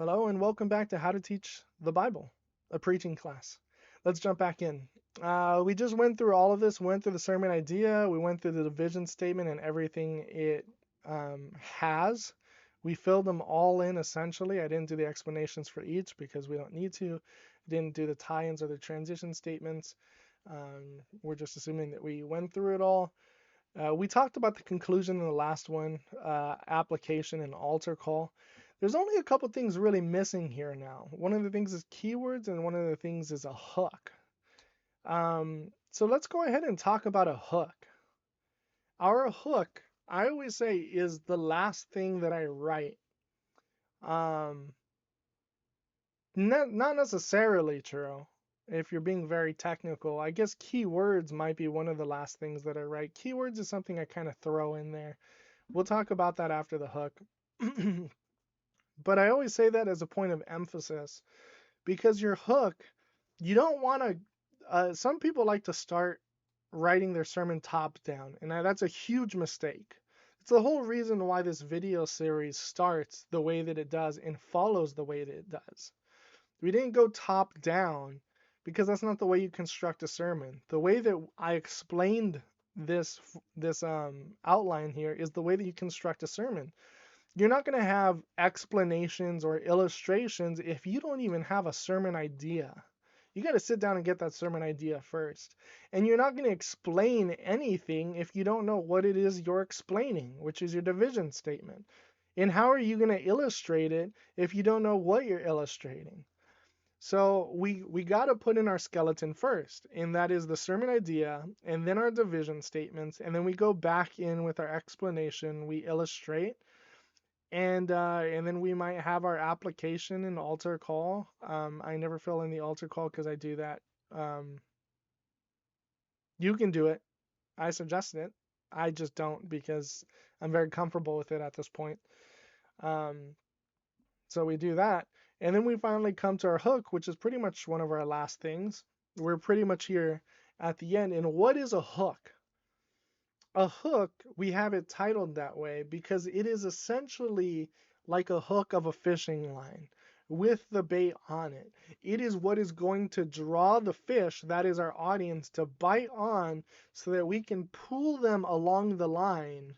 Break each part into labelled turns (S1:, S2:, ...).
S1: Hello and welcome back to How to Teach the Bible, a preaching class. Let's jump back in. We just went through all of this, went through the sermon idea, we went through the division statement and everything it has. We filled them all in essentially. I didn't do the explanations for each because we don't need to. I didn't do the tie-ins or the transition statements. We're just assuming that we went through it all. We talked about the conclusion in the last one, application and altar call. There's only a couple things really missing here now. One of the things is keywords, and one of the things is a hook. So let's go ahead and talk about a hook. Our hook, I always say, is the last thing that I write. Um, not necessarily true. If you're being very technical, I guess keywords might be one of the last things that I write. Keywords is something I kind of throw in there. We'll talk about that after the hook. But I always say that as a point of emphasis because your hook, you don't want to. Some people like to start writing their sermon top down, and that's a huge mistake. It's the whole reason why this video series starts the way that it does and follows the way that it does. We didn't go top down because that's not the way you construct a sermon. The way that I explained this outline here is the way that you construct a sermon. You're not going to have explanations or illustrations if you don't even have a sermon idea. You got to sit down and get that sermon idea first. And you're not going to explain anything if you don't know what it is you're explaining, which is your division statement. And how are you going to illustrate it if you don't know what you're illustrating? So we got to put in our skeleton first, and that is the sermon idea, and then our division statements, and then we go back in with our explanation, we illustrate, and then we might have our application and altar call. I never fill in the altar call because I do that. Um, you can do it. I suggest it. I just don't because I'm very comfortable with it at this point. Um, so we do that, and then we finally come to our hook, which is pretty much one of our last things. We're pretty much here at the end. And what is a hook? A hook, we have it titled that way because it is essentially like a hook of a fishing line with the bait on it. It is what is going to draw the fish, that is our audience, to bite on so that we can pull them along the line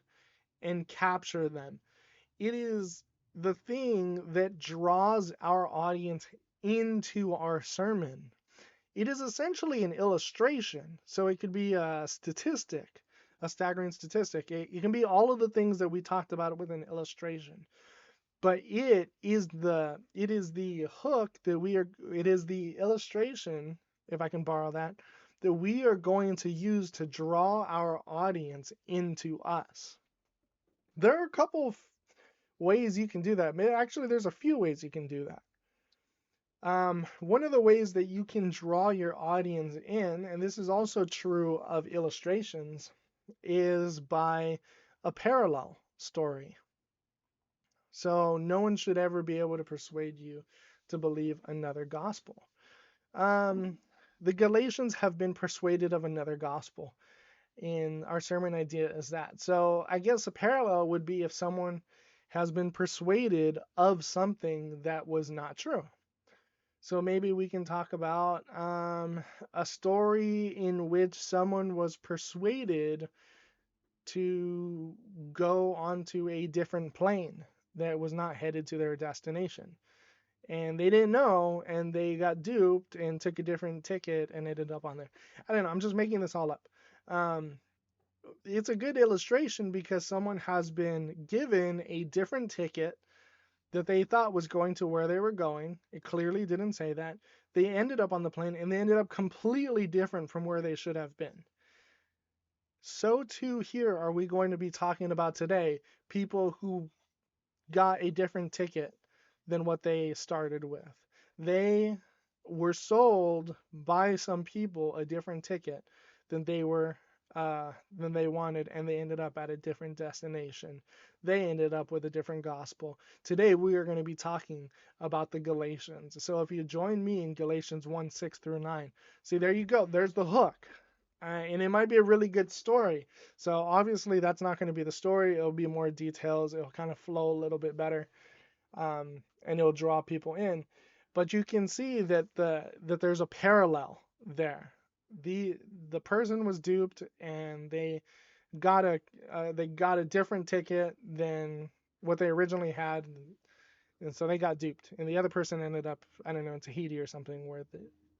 S1: and capture them. It is the thing that draws our audience into our sermon. It is essentially an illustration, so it could be a statistic, a staggering statistic. It can be all of the things that we talked about with an illustration, but it is the hook that it is the illustration, if I can borrow that we are going to use to draw our audience into us. There are a couple of ways you can do that. Actually, there's a few ways you can do that. One of the ways that you can draw your audience in, and this is also true of illustrations, is by a parallel story. So no one should ever be able to persuade you to believe another gospel. Um, the Galatians have been persuaded of another gospel, and our sermon idea is that. So I guess a parallel would be if someone has been persuaded of something that was not true. So maybe we can talk about a story in which someone was persuaded to go onto a different plane that was not headed to their destination. And they didn't know, and they got duped and took a different ticket and ended up on there. I don't know, I'm just making this all up. Um, it's a good illustration because someone has been given a different ticket that they thought was going to where they were going. It clearly didn't say that. They ended up on the plane and they ended up completely different from where they should have been. So too here are we going to be talking about today people who got a different ticket than what they started with. They were sold by some people a different ticket than they wanted, and they ended up at a different destination. They ended up with a different gospel. Today we are going to be talking about the Galatians. So if you join me in Galatians 1:6 through 9, see, there you go. There's the hook. And it might be a really good story. So obviously that's not going to be the story. It'll be more details. It'll kind of flow a little bit better. and it'll draw people in. But you can see that there's a parallel there. The the person was duped, and got a they got a different ticket than what they originally had, and so they got duped. And the other person ended up, I don't know, in Tahiti or something where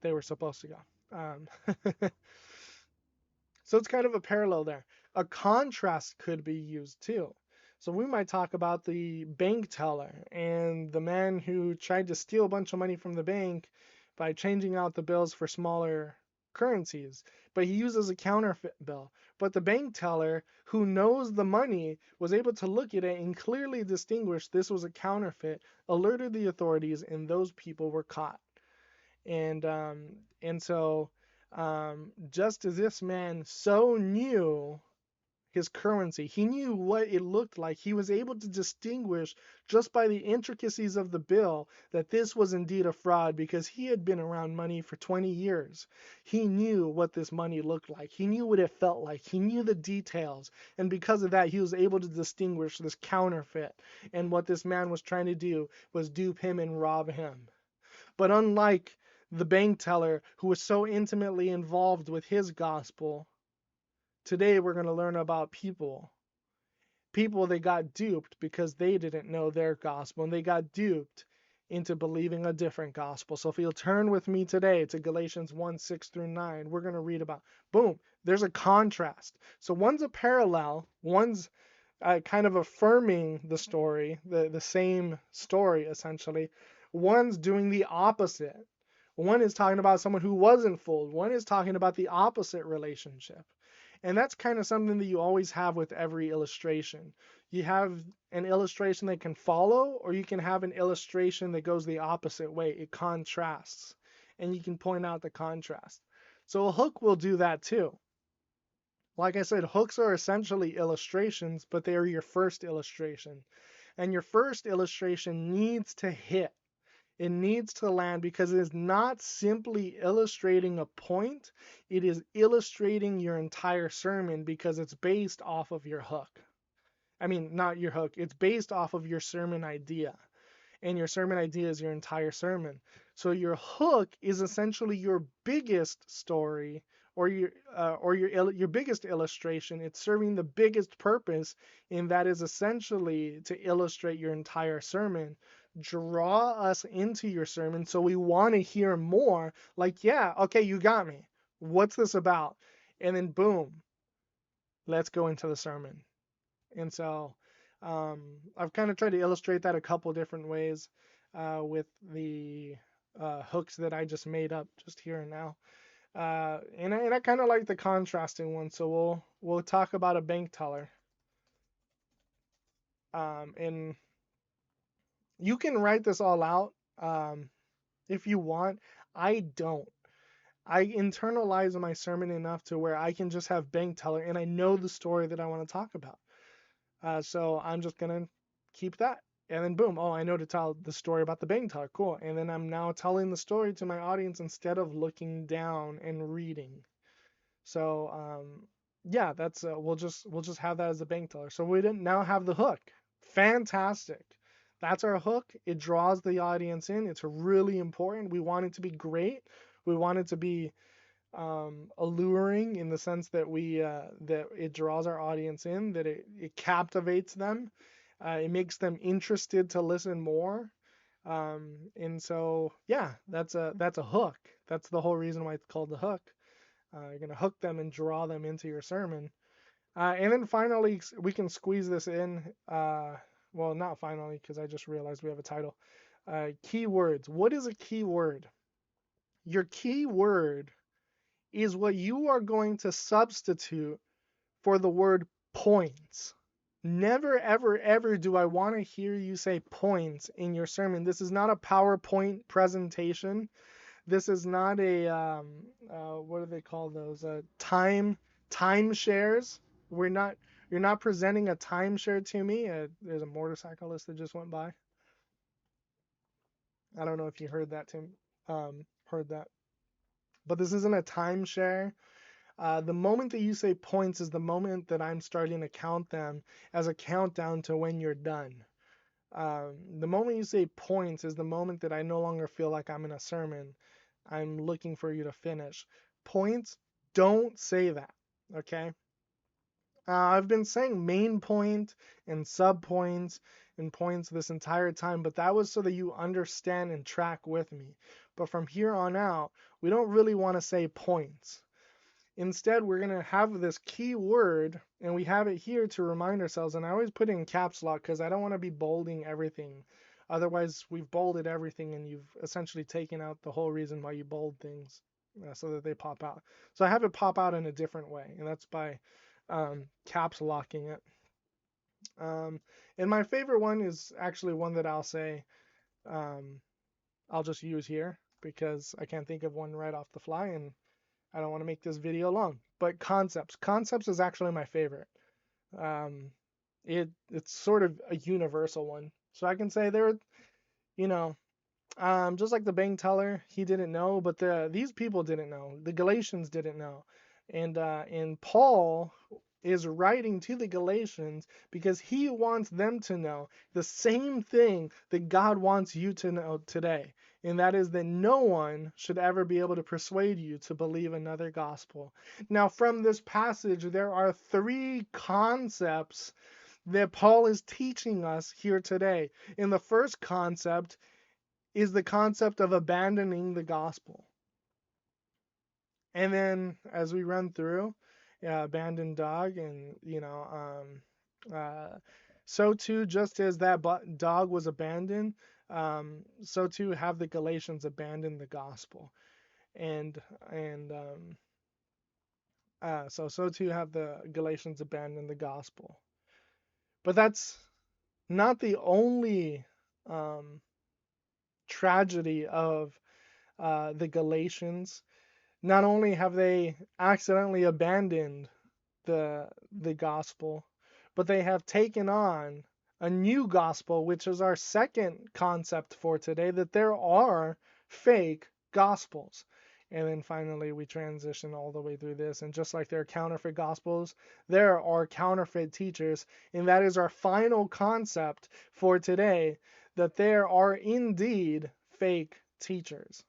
S1: they were supposed to go. So it's kind of a parallel there. A contrast could be used too. So we might talk about the bank teller and the man who tried to steal a bunch of money from the bank by changing out the bills for smaller currencies, but he uses a counterfeit bill. But the bank teller, who knows the money, was able to look at it and clearly distinguish this was a counterfeit, alerted the authorities, and those people were caught. And so just as this man so knew his currency, he knew what it looked like, he was able to distinguish just by the intricacies of the bill that this was indeed a fraud, because he had been around money for 20 years. He knew what this money looked like, he knew what it felt like, he knew the details, and because of that he was able to distinguish this counterfeit. And what this man was trying to do was dupe him and rob him. But unlike the bank teller, who was so intimately involved with his gospel, today we're going to learn about people. People that got duped because they didn't know their gospel, and they got duped into believing a different gospel. So if you'll turn with me today to Galatians 1:6-9, we're going to read about, boom, there's a contrast. So one's a parallel, one's kind of affirming the story, the same story essentially. One's doing the opposite. One is talking about someone who wasn't fooled. One is talking about the opposite relationship. And that's kind of something that you always have with every illustration. You have an illustration that can follow, or you can have an illustration that goes the opposite way. It contrasts, and you can point out the contrast. So a hook will do that too. Like I said, hooks are essentially illustrations, but they are your first illustration. And your first illustration needs to hit. It needs to land, because it is not simply illustrating a point, it is illustrating your entire sermon, because it's based off of your hook. I mean, not your hook, it's based off of your sermon idea. And your sermon idea is your entire sermon. So your hook is essentially your biggest story, or your biggest illustration. It's serving the biggest purpose, and that is essentially to illustrate your entire sermon. Draw us into your sermon so we want to hear more. Like, yeah, okay, you got me. What's this about? And then boom, let's go into the sermon. And so I've kind of tried to illustrate that a couple different ways with the hooks that I just made up just here and now. And I kind of like the contrasting one. So we'll talk about a bank teller. And you can write this all out if you want. I don't. I internalize my sermon enough to where I can just have bank teller, and I know the story that I want to talk about. So I'm just gonna keep that. And then boom, oh, I know to tell the story about the bank teller. Cool. And then I'm now telling the story to my audience instead of looking down and reading. So yeah, that's we'll just have that as a bank teller. So we didn't now have the hook. Fantastic. That's our hook. It draws the audience in. It's really important. We want it to be great. We want it to be alluring in the sense that that it draws our audience in, that it captivates them, it makes them interested to listen more, and so yeah, that's a hook. That's the whole reason why it's called the hook. You're gonna hook them and draw them into your sermon, and then finally we can squeeze this in. Well, not finally, because I just realized we have a title. Keywords. What is a keyword? Your keyword is what you are going to substitute for the word points. Never, ever, ever do I want to hear you say points in your sermon. This is not a PowerPoint presentation. This is not a what do they call those? Timeshares. You're not presenting a timeshare to me. There's a motorcyclist that just went by. I don't know if you heard that, Tim. Heard that. But this isn't a timeshare. The moment that you say points is the moment that I'm starting to count them as a countdown to when you're done. The moment you say points is the moment that I no longer feel like I'm in a sermon. I'm looking for you to finish. Points, don't say that. Okay? I've been saying main point and sub points and points this entire time, but that was so that you understand and track with me. But from here on out, we don't really want to say points. Instead, we're going to have this key word, and we have it here to remind ourselves. And I always put it in caps lock because I don't want to be bolding everything. Otherwise, we've bolded everything, and you've essentially taken out the whole reason why you bold things so that they pop out. So I have it pop out in a different way, and that's by caps locking it. Um, and my favorite one is actually one that I'll say um, I'll just use here because I can't think of one right off the fly, and I don't want to make this video long. But concepts. Concepts is actually my favorite. Um, it's sort of a universal one. So I can say there, you know, just like the bank teller, he didn't know, but these people didn't know. The Galatians didn't know, and Paul is writing to the Galatians because he wants them to know the same thing that God wants you to know today, and that is that no one should ever be able to persuade you to believe another gospel. Now, from this passage, there are three concepts that Paul is teaching us here today. In the first concept is the concept of abandoning the gospel. And then as we run through, abandoned dog, and so too, just as that dog was abandoned, so too have the Galatians abandoned the gospel, and so too have the Galatians abandoned the gospel. But that's not the only um, tragedy of the Galatians. Not only have they accidentally abandoned the gospel, but they have taken on a new gospel, which is our second concept for today, that there are fake gospels. And then finally, we transition all the way through this. And just like there are counterfeit gospels, there are counterfeit teachers. And that is our final concept for today, that there are indeed fake teachers.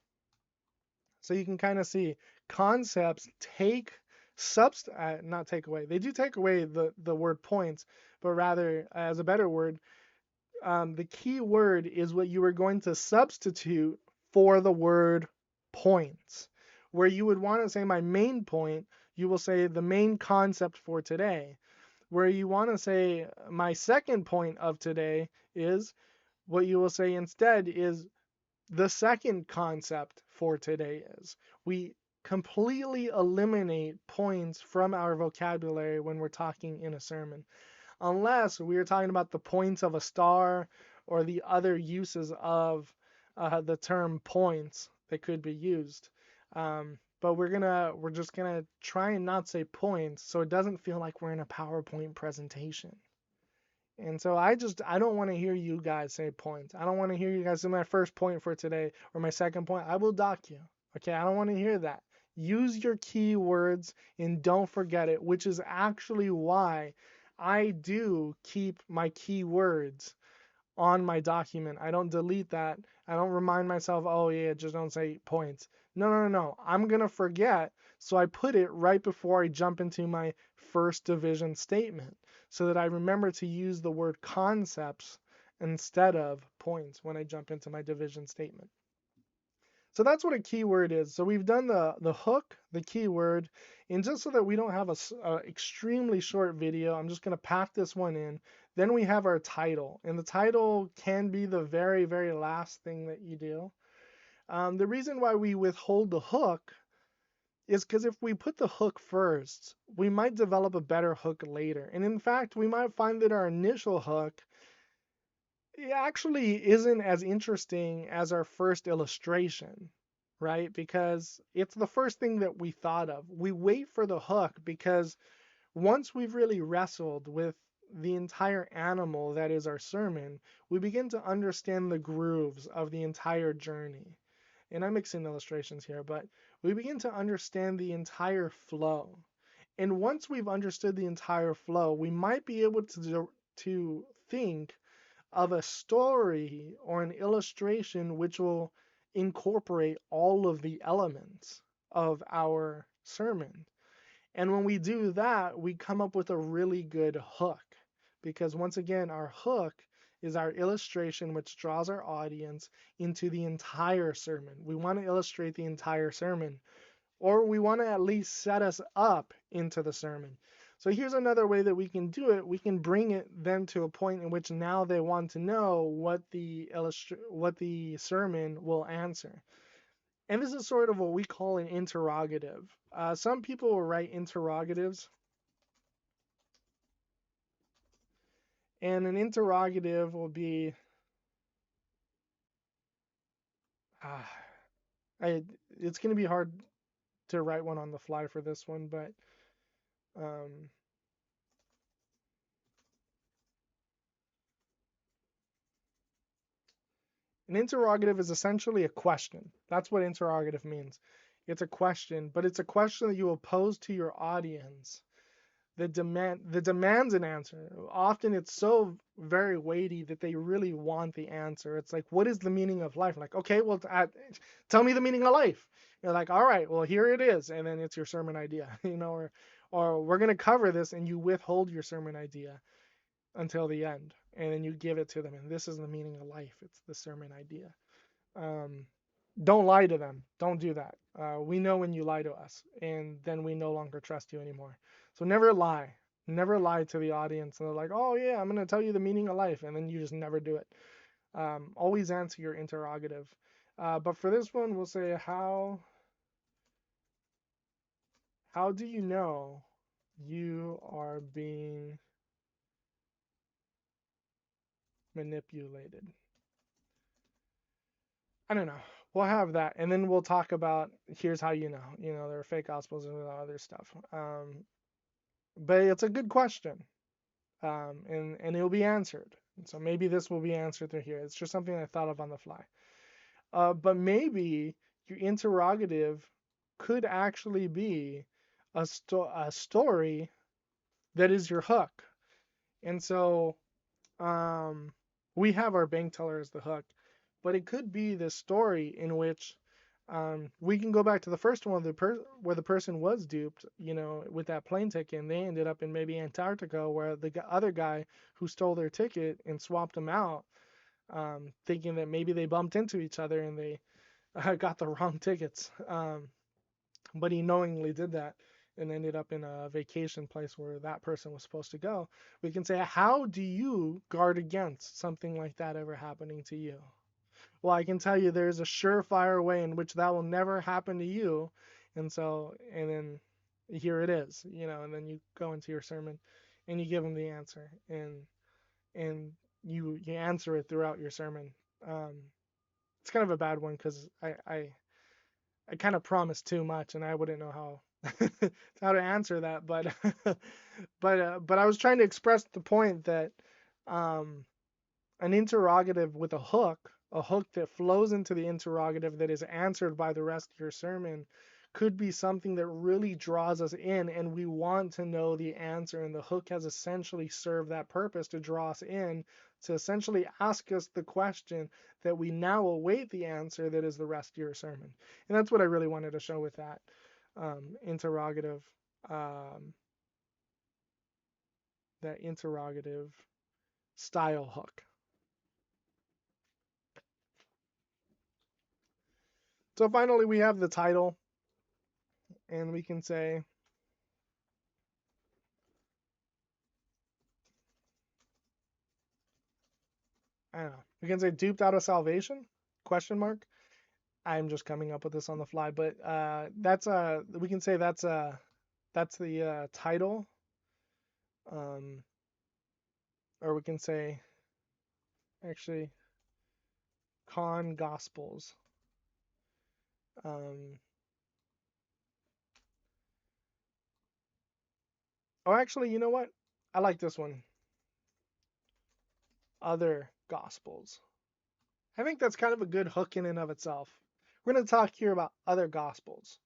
S1: So you can kind of see concepts take not take away. They do take away the word points, but rather, as a better word, the key word is what you are going to substitute for the word points. Where you would want to say my main point, you will say the main concept for today. Where you want to say my second point of today is, what you will say instead is the second concept for today is. We completely eliminate points from our vocabulary when we're talking in a sermon, unless we are talking about the points of a star or the other uses of the term points that could be used. But we're just gonna try and not say points so it doesn't feel like we're in a PowerPoint presentation. And so I don't want to hear you guys say points. I don't want to hear you guys say my first point for today or my second point. I will dock you. Okay, I don't want to hear that. Use your keywords and don't forget it, which is actually why I do keep my keywords on my document. I don't delete that. I don't remind myself, oh yeah, just don't say points. No. I'm going to forget. So I put it right before I jump into my first division statement so that I remember to use the word concepts instead of points when I jump into my division statement. So that's what a keyword is. So we've done the hook, the keyword, and just so that we don't have a extremely short video, I'm just going to pack this one in. Then we have our title, and the title can be the very, very last thing that you do. The reason why we withhold the hook is because if we put the hook first, we might develop a better hook later. And in fact, we might find that our initial hook it actually isn't as interesting as our first illustration, right? Because it's the first thing that we thought of. We wait for the hook because once we've really wrestled with the entire animal that is our sermon, we begin to understand the grooves of the entire journey. And I'm mixing illustrations here, but we begin to understand the entire flow. And once we've understood the entire flow, we might be able to think of a story or an illustration which will incorporate all of the elements of our sermon. And when we do that, we come up with a really good hook. Because once again, our hook is our illustration which draws our audience into the entire sermon. We want to illustrate the entire sermon, or we want to at least set us up into the sermon. So here's another way that we can do it. We can bring it then to a point in which now they want to know what the sermon will answer. And this is sort of what we call an interrogative. Some people will write interrogatives, and an interrogative will be, uh, it's going to be hard to write one on the fly for this one, but um, an interrogative is essentially a question. That's what interrogative means. It's a question, but it's a question that you will pose to your audience that demands an answer. Often it's so very weighty that they really want the answer. It's like, what is the meaning of life? Like, okay, well, tell me the meaning of life. You're like, all right, well, here it is, and then it's your sermon idea, or we're gonna cover this, and you withhold your sermon idea until the end, and then you give it to them, and this is the meaning of life. It's the sermon idea. Um, don't lie to them. Don't do that. We know when you lie to us, and then we no longer trust you anymore. So never lie. Never lie to the audience, and they're like, "Oh yeah, I'm gonna tell you the meaning of life," and then you just never do it. Always answer your interrogative. But for this one, we'll say, how do you know you are being manipulated? I don't know. We'll have that, and then we'll talk about here's how you know. There are fake gospels and other stuff. But it's a good question, and it'll be answered. And so maybe this will be answered through here. It's just something I thought of on the fly. But maybe your interrogative could actually be a story that is your hook. And so we have our bank teller as the hook, but it could be this story in which we can go back to the first one where the person was duped, with that plane ticket, and they ended up in maybe Antarctica, where the other guy who stole their ticket and swapped them out, thinking that maybe they bumped into each other and they got the wrong tickets. But he knowingly did that and ended up in a vacation place where that person was supposed to go. We can say, how do you guard against something like that ever happening to you? Well, I can tell you there's a surefire way in which that will never happen to you. And then here it is, and then you go into your sermon and you give them the answer, and you answer it throughout your sermon. It's kind of a bad one because I kind of promised too much, and I wouldn't know how to answer that. But but I was trying to express the point that um, an interrogative with a hook that flows into the interrogative that is answered by the rest of your sermon, could be something that really draws us in, and we want to know the answer, and the hook has essentially served that purpose to draw us in, to essentially ask us the question that we now await the answer that is the rest of your sermon. And that's what I really wanted to show with that interrogative, um, that interrogative style hook. So finally we have the title, and we can say, I don't know, we can say duped out of salvation, question mark. I'm just coming up with this on the fly, but we can say that's the title, um, or we can say actually con gospels. Um, actually, you know what? I like this one. Other gospels. I think that's kind of a good hook in and of itself. We're going to talk here about other gospels.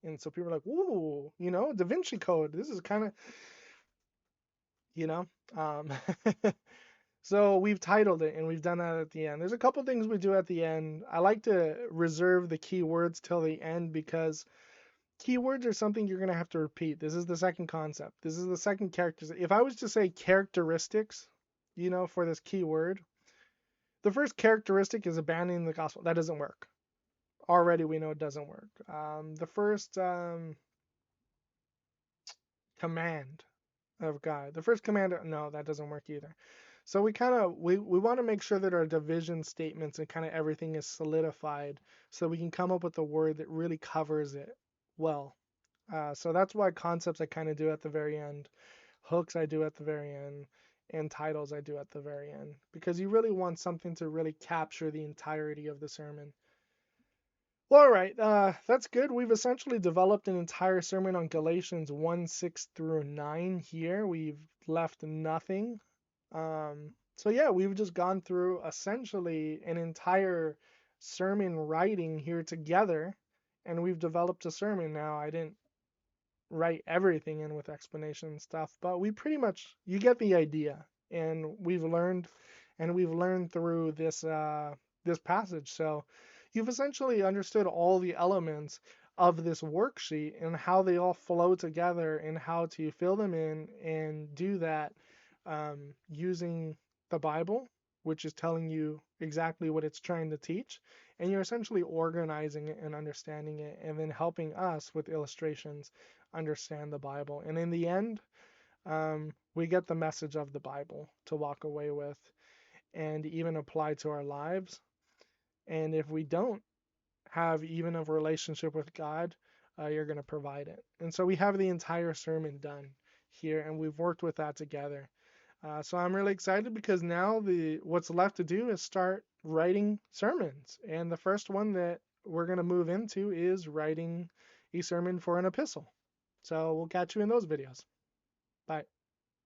S1: And so people are like, ooh, Da Vinci Code. This is kind of, you know. Um, So we've titled it and we've done that at the end. There's a couple things we do at the end. I like to reserve the keywords till the end because keywords are something you're going to have to repeat. This is the second concept. This is the second character. If I was to say characteristics, for this keyword, the first characteristic is abandoning the gospel. That doesn't work. Already we know it doesn't work. The first command of God. The first command, no, that doesn't work either. So we want to make sure that our division statements and kind of everything is solidified so we can come up with a word that really covers it well. So that's why concepts I kind of do at the very end, hooks I do at the very end, and titles I do at the very end because you really want something to really capture the entirety of the sermon. Well, all right, that's good. We've essentially developed an entire sermon on Galatians 1 6 through 9 here. We've left nothing. So, yeah, we've just gone through essentially an entire sermon writing here together, and we've developed a sermon now. I didn't write everything in with explanation and stuff, but we pretty much, you get the idea, and we've learned through this passage. So you've essentially understood all the elements of this worksheet and how they all flow together and how to fill them in and do that using the Bible, which is telling you exactly what it's trying to teach, and you're essentially organizing it and understanding it and then helping us with illustrations understand the Bible. And in the end, we get the message of the Bible to walk away with and even apply to our lives. And if we don't have even a relationship with God, you're going to provide it. And so we have the entire sermon done here, and we've worked with that together. So I'm really excited because now what's left to do is start writing sermons. And the first one that we're going to move into is writing a sermon for an epistle. So we'll catch you in those videos. Bye.